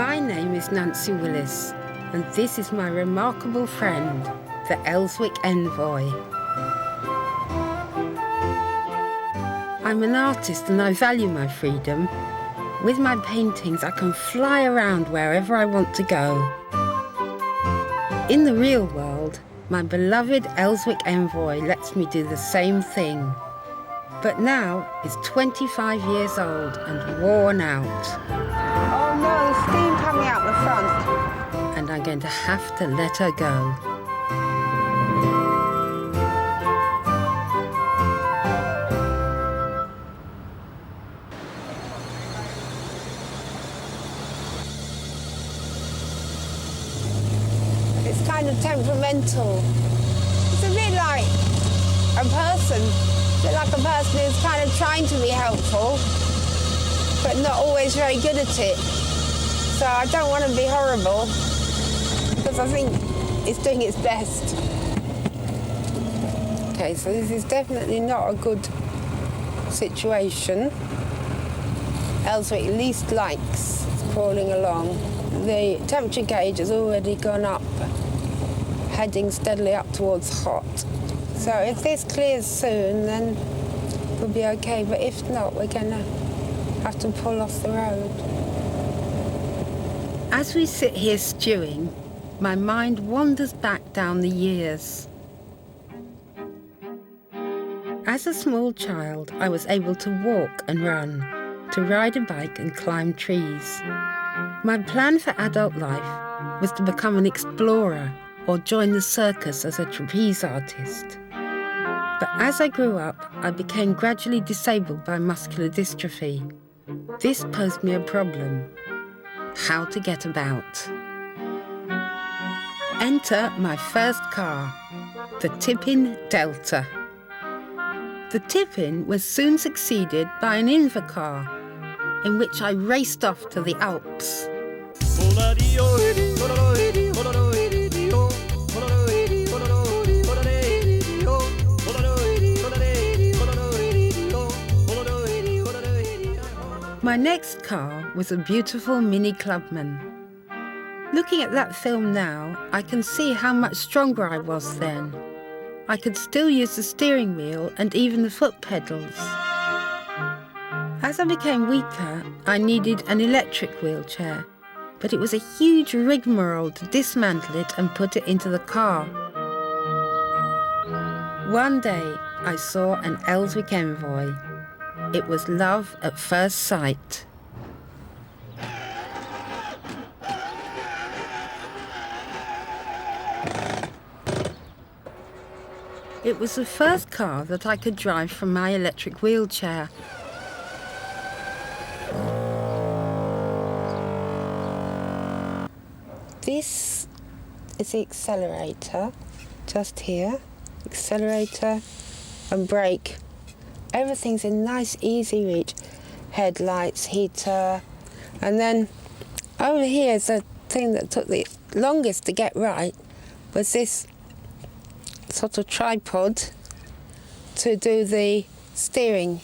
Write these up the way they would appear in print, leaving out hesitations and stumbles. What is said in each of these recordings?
My name is Nancy Willis, and this is my remarkable friend, the Elswick Envoy. I'm an artist and I value my freedom. With my paintings, I can fly around wherever I want to go. In the real world, my beloved Elswick Envoy lets me do the same thing. But now it's 25 years old and worn out. Oh no, there's steam coming out the front. And I'm going to have to let her go. It's kind of temperamental. It's a bit like a person. Who's kind of trying to be helpful, but not always very good at it. So I don't want to be horrible, because I think it's doing its best. Okay, so this is definitely not a good situation. Elswick least likes crawling along. The temperature gauge has already gone up, heading steadily up towards hot. So if this clears soon, then we'll be okay. But if not, we're going to have to pull off the road. As we sit here stewing, my mind wanders back down the years. As a small child, I was able to walk and run, to ride a bike and climb trees. My plan for adult life was to become an explorer or join the circus as a trapeze artist. But as I grew up, I became gradually disabled by muscular dystrophy. This posed me a problem: how to get about. Enter my first car, the Tippin Delta. The Tippin was soon succeeded by an Invacar, in which I raced off to the Alps. My next car was a beautiful Mini Clubman. Looking at that film now, I can see how much stronger I was then. I could still use the steering wheel and even the foot pedals. As I became weaker, I needed an electric wheelchair, but it was a huge rigmarole to dismantle it and put it into the car. One day, I saw an Elswick Envoy. It was love at first sight. It was the first car that I could drive from my electric wheelchair. This is the accelerator, just here. Accelerator and brake. Everything's in nice, easy reach. Headlights, heater, and then over here is the thing that took the longest to get right, was this sort of tripod to do the steering.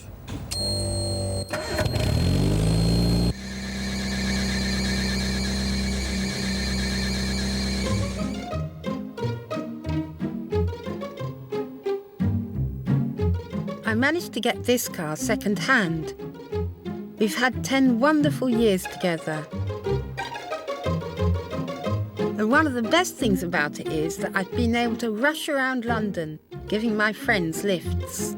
I managed to get this car second-hand. We've had 10 wonderful years together. And one of the best things about it is that I've been able to rush around London, giving my friends lifts.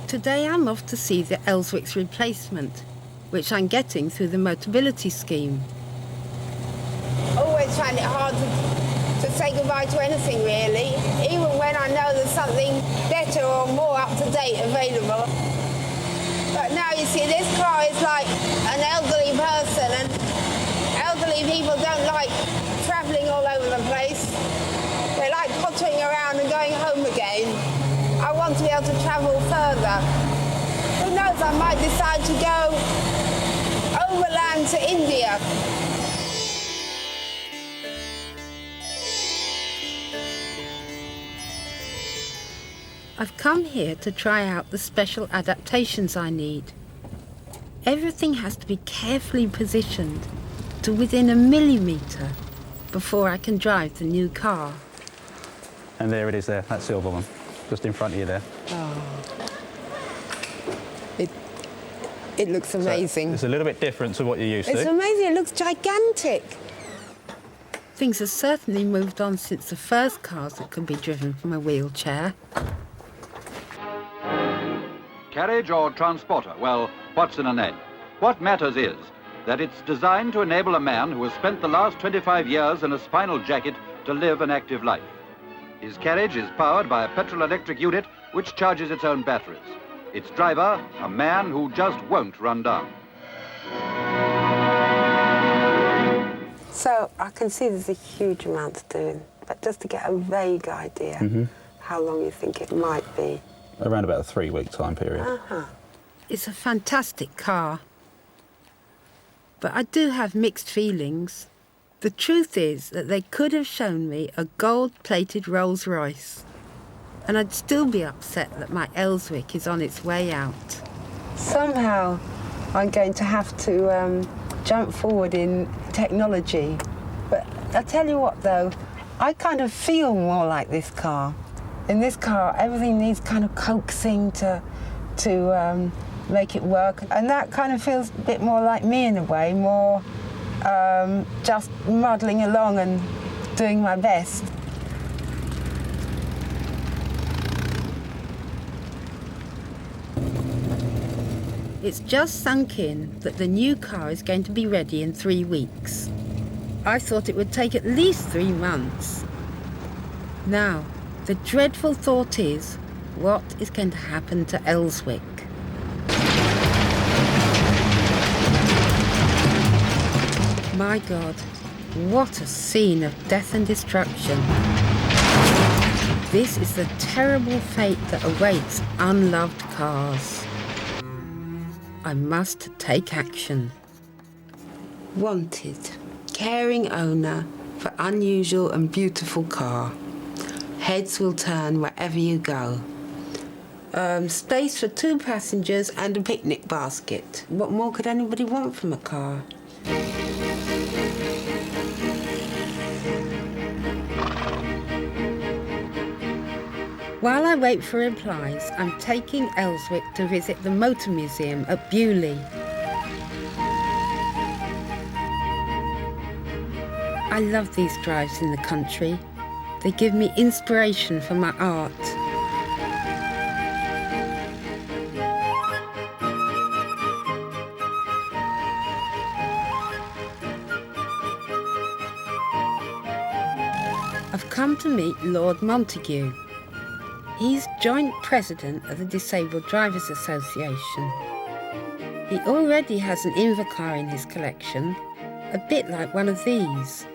Today I'm off to see the Elswick's replacement, which I'm getting through the Motability scheme. Always find it hard to say goodbye to anything, really, even when I know there's something better or more up-to-date available. But now, you see, this car is like an elderly person, and elderly people don't like travelling all over the place. They like pottering around and going home again. I want to be able to travel further. Who knows, I might decide to go overland to India. I've come here to try out the special adaptations I need. Everything has to be carefully positioned to within a millimetre before I can drive the new car. And there it is there, that silver one, just in front of you there. Oh. It looks amazing. So it's a little bit different to what you're used to. It's amazing, it looks gigantic. Things have certainly moved on since the first cars that could be driven from a wheelchair. Carriage or transporter? Well, what's in a name? What matters is that it's designed to enable a man who has spent the last 25 years in a spinal jacket to live an active life. His carriage is powered by a petrol-electric unit which charges its own batteries. Its driver, a man who just won't run down. So I can see there's a huge amount to do, but just to get a vague idea how long you think it might be. Around about a 3-week time period. It's a fantastic car. But I do have mixed feelings. The truth is that they could have shown me a gold-plated Rolls Royce, and I'd still be upset that my Elswick is on its way out. Somehow I'm going to have to jump forward in technology. But I'll tell you what though, I kind of feel more like this car. In this car, everything needs kind of coaxing to make it work. And that kind of feels a bit more like me in a way, more just muddling along and doing my best. It's just sunk in that the new car is going to be ready in 3 weeks. I thought it would take at least 3 months. Now, the dreadful thought is, what is going to happen to Elswick? My God, what a scene of death and destruction. This is the terrible fate that awaits unloved cars. I must take action. Wanted, caring owner for unusual and beautiful car. Heads will turn wherever you go. Space for 2 passengers and a picnic basket. What more could anybody want from a car? While I wait for replies, I'm taking Elswick to visit the Motor Museum at Bewley. I love these drives in the country. They give me inspiration for my art. I've come to meet Lord Montague. He's joint president of the Disabled Drivers Association. He already has an Invacar in his collection, a bit like one of these.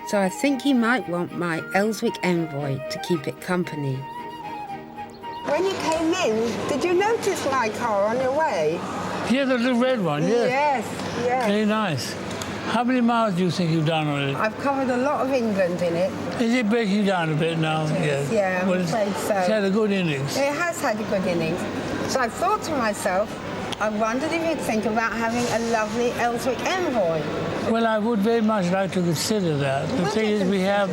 So I think he might want my Elswick Envoy to keep it company. When you came in, did you notice my car on your way? Yeah, the little red one, yeah. Yes. Very nice. How many miles do you think you've done on it? I've covered a lot of England in it. Is it breaking down a bit now? Yeah, I'm afraid so. It's had a good innings. It has had a good innings. So I thought to myself, I wondered if you'd think about having a lovely Elswick Envoy. Well, I would very much like to consider that. The thing is, we have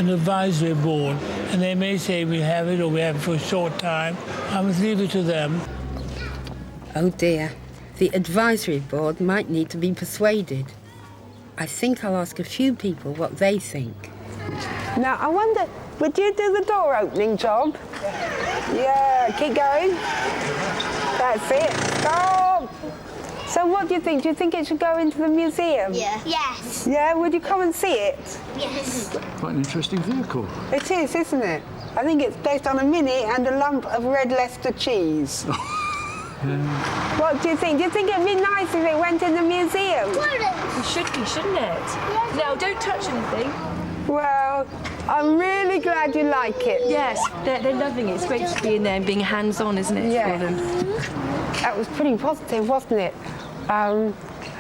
an advisory board, and they may say we have it or we have it for a short time. I must leave it to them. Oh dear, the advisory board might need to be persuaded. I think I'll ask a few people what they think. Now, I wonder, would you do the door opening job? Yeah, keep going. That's it. Stop! So what do you think? Do you think it should go into the museum? Yeah. Yes. Yeah, would you come and see it? Yes. Quite an interesting vehicle. It is, isn't it? I think it's based on a Mini and a lump of red Leicester cheese. What do you think? Do you think it'd be nice if it went in the museum? It should be, shouldn't it? No, don't touch anything. Well, I'm really glad you like it. Yes, they're loving it. It's great to be in there and being hands-on, isn't it, Yeah. for them? That was pretty positive, wasn't it? I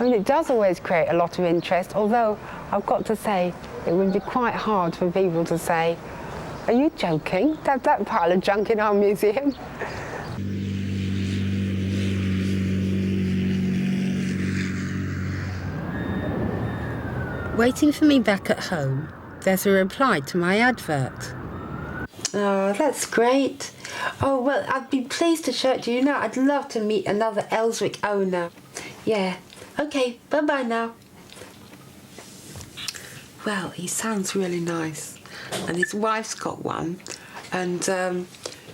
mean, it does always create a lot of interest, although I've got to say it would be quite hard for people to say, Are you joking? There's that pile of junk in our museum. Waiting for me back at home, there's a reply to my advert. Oh, that's great. Oh, well, I'd be pleased to show it to you now. I'd love to meet another Elswick owner. Yeah. OK, bye-bye now. Well, he sounds really nice. And his wife's got one. And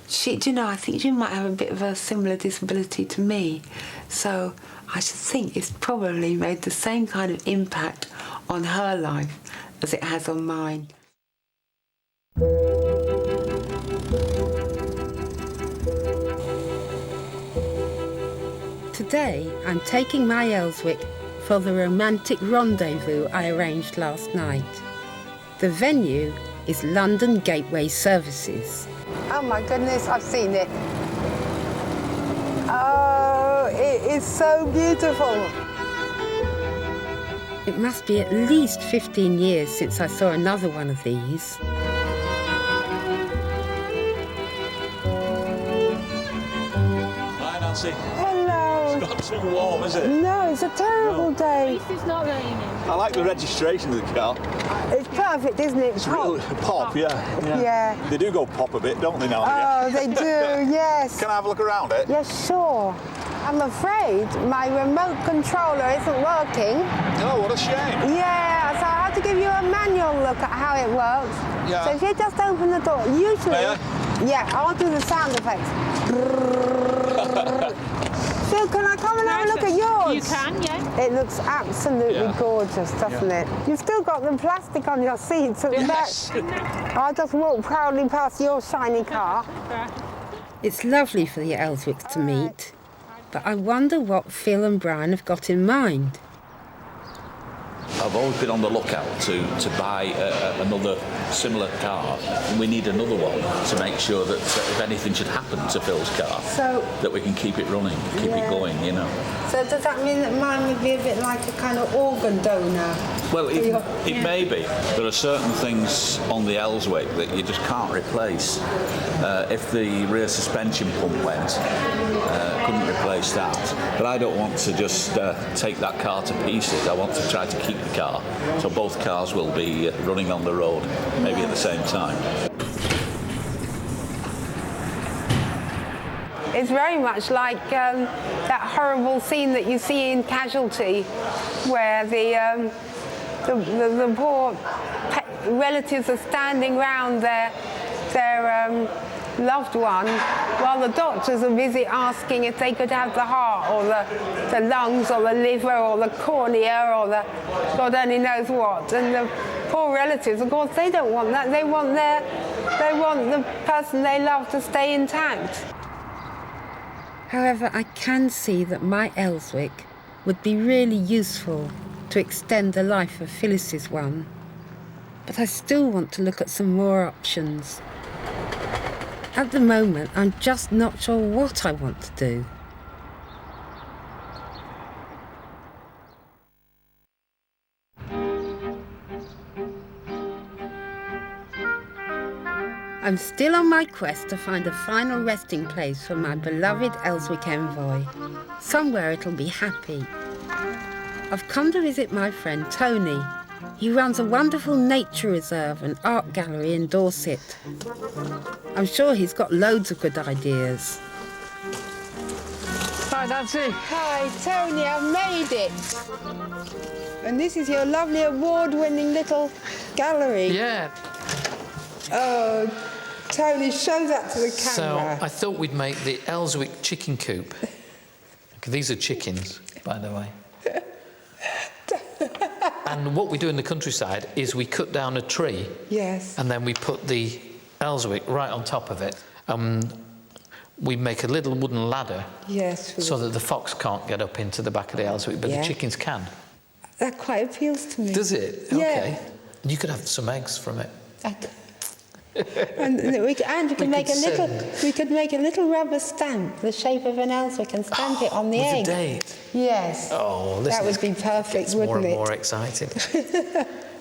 she, do you know, I think she might have a bit of a similar disability to me. So I should think it's probably made the same kind of impact on her life as it has on mine. Today, I'm taking my Elswick for the romantic rendezvous I arranged last night. The venue is London Gateway Services. Oh my goodness, I've seen it. Oh, it is so beautiful. It must be at least 15 years since I saw another one of these. Hi, Nancy. Hello. It's not too warm, is it? No, it's a terrible day. It's not raining. I like the registration of the car. It's perfect, isn't it? It's real pop, yeah. Yeah. They do go pop a bit, don't they, now and Oh, again? they do, yes. Can I have a look around it? Yes, sure. I'm afraid my remote controller isn't working. Oh, what a shame. Yeah, so I have to give you a manual look at how it works. Yeah. So if you just open the door, usually... May I? Yeah, I'll do the sound effects. So can I come and have a look at yours? You can, yeah. It looks absolutely gorgeous, doesn't it? You've still got the plastic on your seats at the back. I'll just walk proudly past your shiny car. It's lovely for the Elswicks to meet, but I wonder what Phil and Brian have got in mind. I've always been on the lookout to buy another similar car. We need another one to make sure that if anything should happen to Phil's car, that we can keep it running, keep it going, you know. So does that mean that mine would be a bit like a kind of organ donor? Well, it may be. There are certain things on the Elswick that you just can't replace. If the rear suspension pump went, couldn't replace that. But I don't want to just take that car to pieces. I want to try to keep the car. So both cars will be running on the road, maybe at the same time. It's very much like that horrible scene that you see in Casualty, where the poor relatives are standing round their loved one while the doctors are busy asking if they could have the heart or the lungs or the liver or the cornea or the God only knows what. And the poor relatives, of course, they don't want that. They want the person they love to stay intact. However, I can see that my Elswick would be really useful to extend the life of Phyllis's one. But I still want to look at some more options. At the moment, I'm just not sure what I want to do. I'm still on my quest to find a final resting place for my beloved Elswick Envoy. Somewhere it'll be happy. I've come to visit my friend Tony. He runs a wonderful nature reserve and art gallery in Dorset. I'm sure he's got loads of good ideas. Hi, Nancy. Hi, Tony, I've made it. And this is your lovely award-winning little gallery. Yeah. Oh, Tony, show that to the camera. So I thought we'd make the Elswick chicken coop. Okay, these are chickens, by the way. And what we do in the countryside is we cut down a tree. Yes. And then we put the Elswick right on top of it. We make a little wooden ladder. Yes. So that the fox can't get up into the back of the Elswick, but the chickens can. That quite appeals to me. Does it? Yeah. Okay. And you could have some eggs from it. And we could make a little rubber stamp the shape of an Elswick and stamp it on the with egg. The date. Yes. Oh, that would be perfect, wouldn't more and it? more exciting.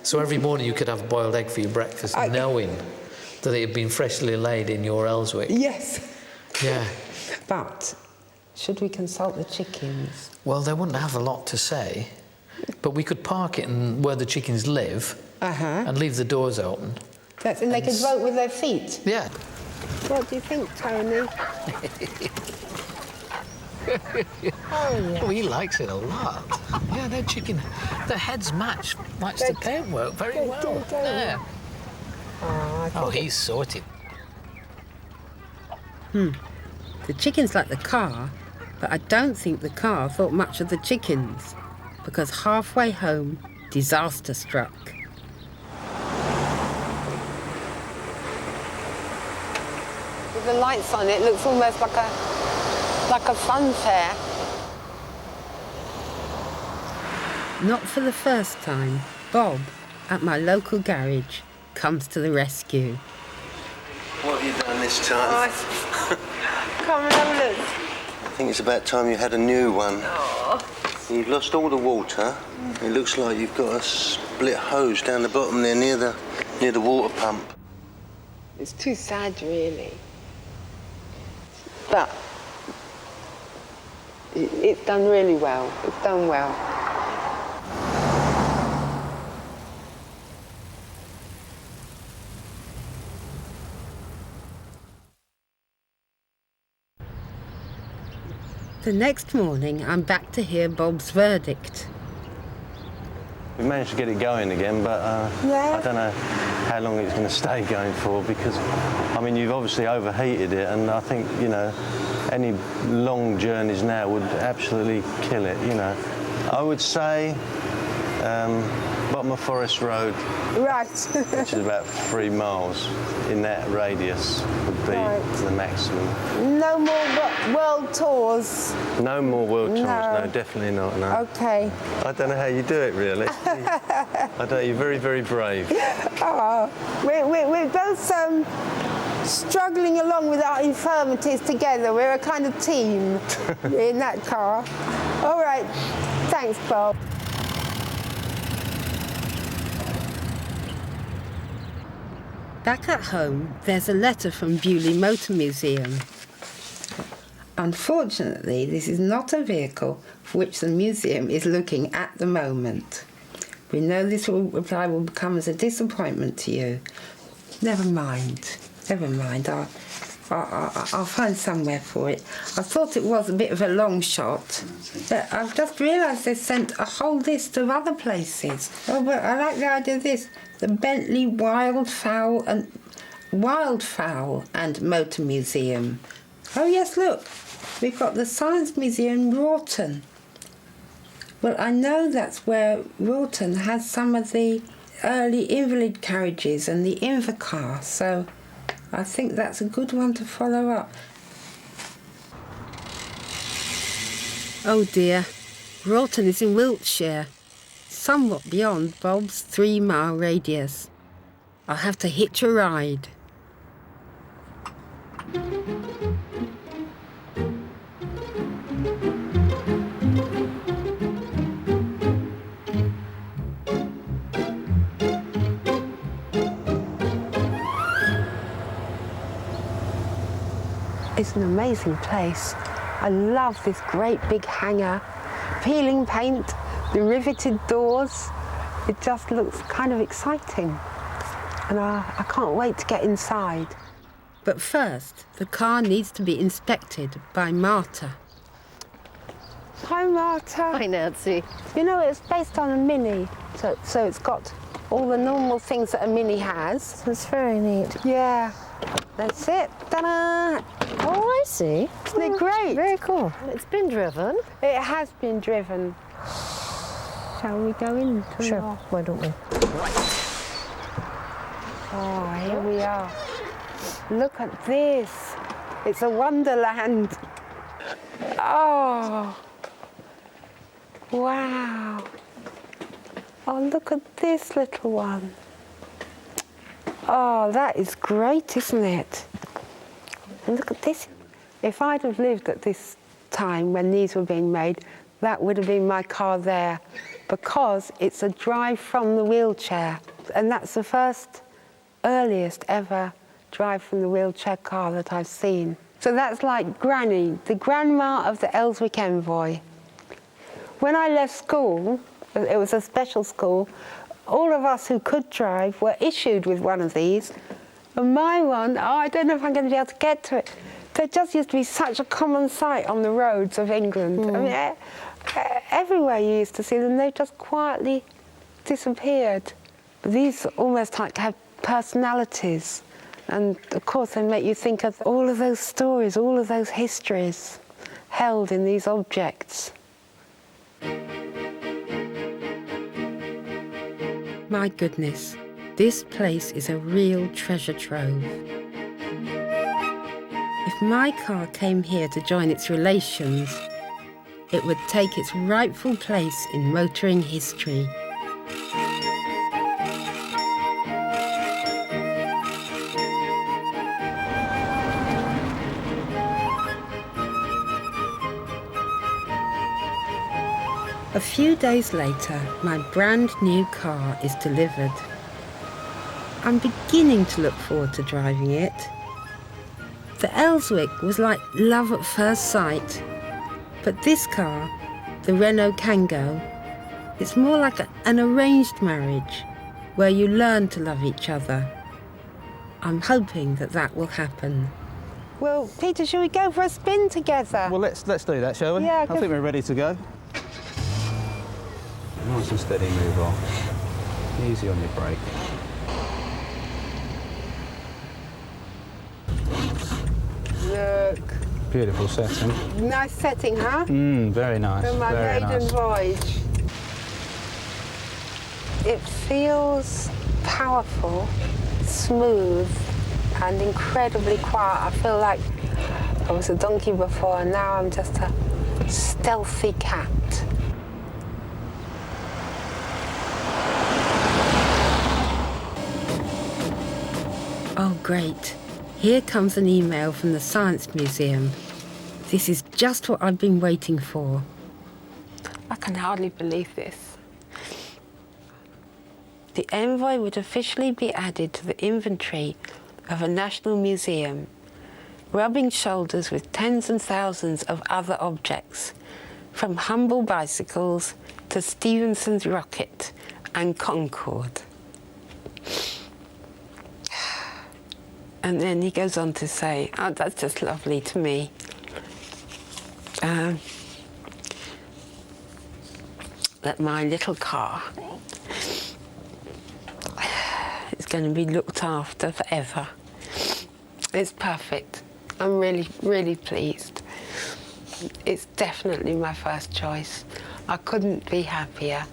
So every morning you could have a boiled egg for your breakfast, knowing that it had been freshly laid in your Elswick. Yes. Yeah. But should we consult the chickens? Well, they wouldn't have a lot to say, but we could park it in where the chickens live and leave the doors open. And they could vote with their feet? Yeah. What do you think, Tony? Oh, he likes it a lot. Yeah, their heads match the paintwork very well. Yeah. Oh, he's sorted. The chickens like the car, but I don't think the car thought much of the chickens, because halfway home, disaster struck. With the lights on, it looks almost like a fun fair. Not for the first time, Bob, at my local garage, comes to the rescue. What have you done this time? Come and have a look. I think it's about time you had a new one. You've lost all the water. It looks like you've got a split hose down the bottom there near the water pump. It's too sad, really. But it's done really well. It's done well. The next morning, I'm back to hear Bob's verdict. We managed to get it going again, but I don't know how long it's going to stay going for, because, I mean, you've obviously overheated it, and I think, you know, any long journeys now would absolutely kill it, you know. I would say bottom of Forest Road, Right. which is about 3 miles in that radius, would be the maximum. No more world tours. No more world tours, no, definitely not, no. Okay. I don't know how you do it, really. You're very, very brave. Oh, we're both struggling along with our infirmities together. We're a kind of team in that car. All right. Thanks, Bob. Back at home, there's a letter from Bewley Motor Museum. Unfortunately, this is not a vehicle for which the museum is looking at the moment. We know this reply will become as a disappointment to you. Never mind. I'll find somewhere for it. I thought it was a bit of a long shot, but I've just realised they sent a whole list of other places. Oh, but I like the idea of this. The Bentley Wildfowl and Motor Museum. Oh yes, look, we've got the Science Museum Wroughton. Well, I know that's where Wroughton has some of the early invalid carriages and the Invercar, so I think that's a good one to follow up. Oh dear, Wroughton is in Wiltshire, somewhat beyond Bob's 3-mile radius. I'll have to hitch a ride. It's an amazing place. I love this great big hangar, peeling paint, the riveted doors. It just looks kind of exciting. And I can't wait to get inside. But first, the car needs to be inspected by Marta. Hi, Marta. Hi, Nancy. You know, it's based on a Mini, so it's got all the normal things that a Mini has. That's very neat. Yeah. That's it. Ta-da! Oh, I see. Isn't it great? Very cool. It's been driven. It has been driven. Shall we go in? Sure. Why don't we? Oh, here we are. Look at this. It's a wonderland. Oh. Wow. Oh, look at this little one. Oh, that is great, isn't it? And look at this. If I'd have lived at this time when these were being made, that would have been my car there, because it's a drive from the wheelchair. And that's the first, earliest ever drive from the wheelchair car that I've seen. So that's like Granny, the grandma of the Elswick Envoy. When I left school, it was a special school, all of us who could drive were issued with one of these. And my one, I don't know if I'm going to be able to get to it. They just used to be such a common sight on the roads of England. I mean, everywhere you used to see them, they just quietly disappeared. These almost like have personalities. And of course they make you think of all of those stories, all of those histories held in these objects. My goodness, this place is a real treasure trove. If my car came here to join its relations, it would take its rightful place in motoring history. A few days later, my brand new car is delivered. I'm beginning to look forward to driving it. The Elswick was like love at first sight, but this car, the Renault Kangoo, it's more like an arranged marriage where you learn to love each other. I'm hoping that will happen. Well, Peter, shall we go for a spin together? Well, let's do that, shall we? Yeah, I think we're ready to go. Nice and steady move on. Easy on your brake. Look. Beautiful setting. Nice setting, huh? Very nice. For my very maiden nice. voyage. It feels powerful, smooth, and incredibly quiet. I feel like I was a donkey before, and now I'm just a stealthy cat. Oh, great. Here comes an email from the Science Museum. This is just what I've been waiting for. I can hardly believe this. The Envoy would officially be added to the inventory of a national museum, rubbing shoulders with tens and thousands of other objects, from humble bicycles to Stephenson's rocket and Concorde. And then he goes on to say, oh, that's just lovely to me. That my little car is going to be looked after forever. It's perfect. I'm really, really pleased. It's definitely my first choice. I couldn't be happier.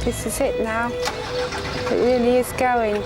This is it now. It really is going.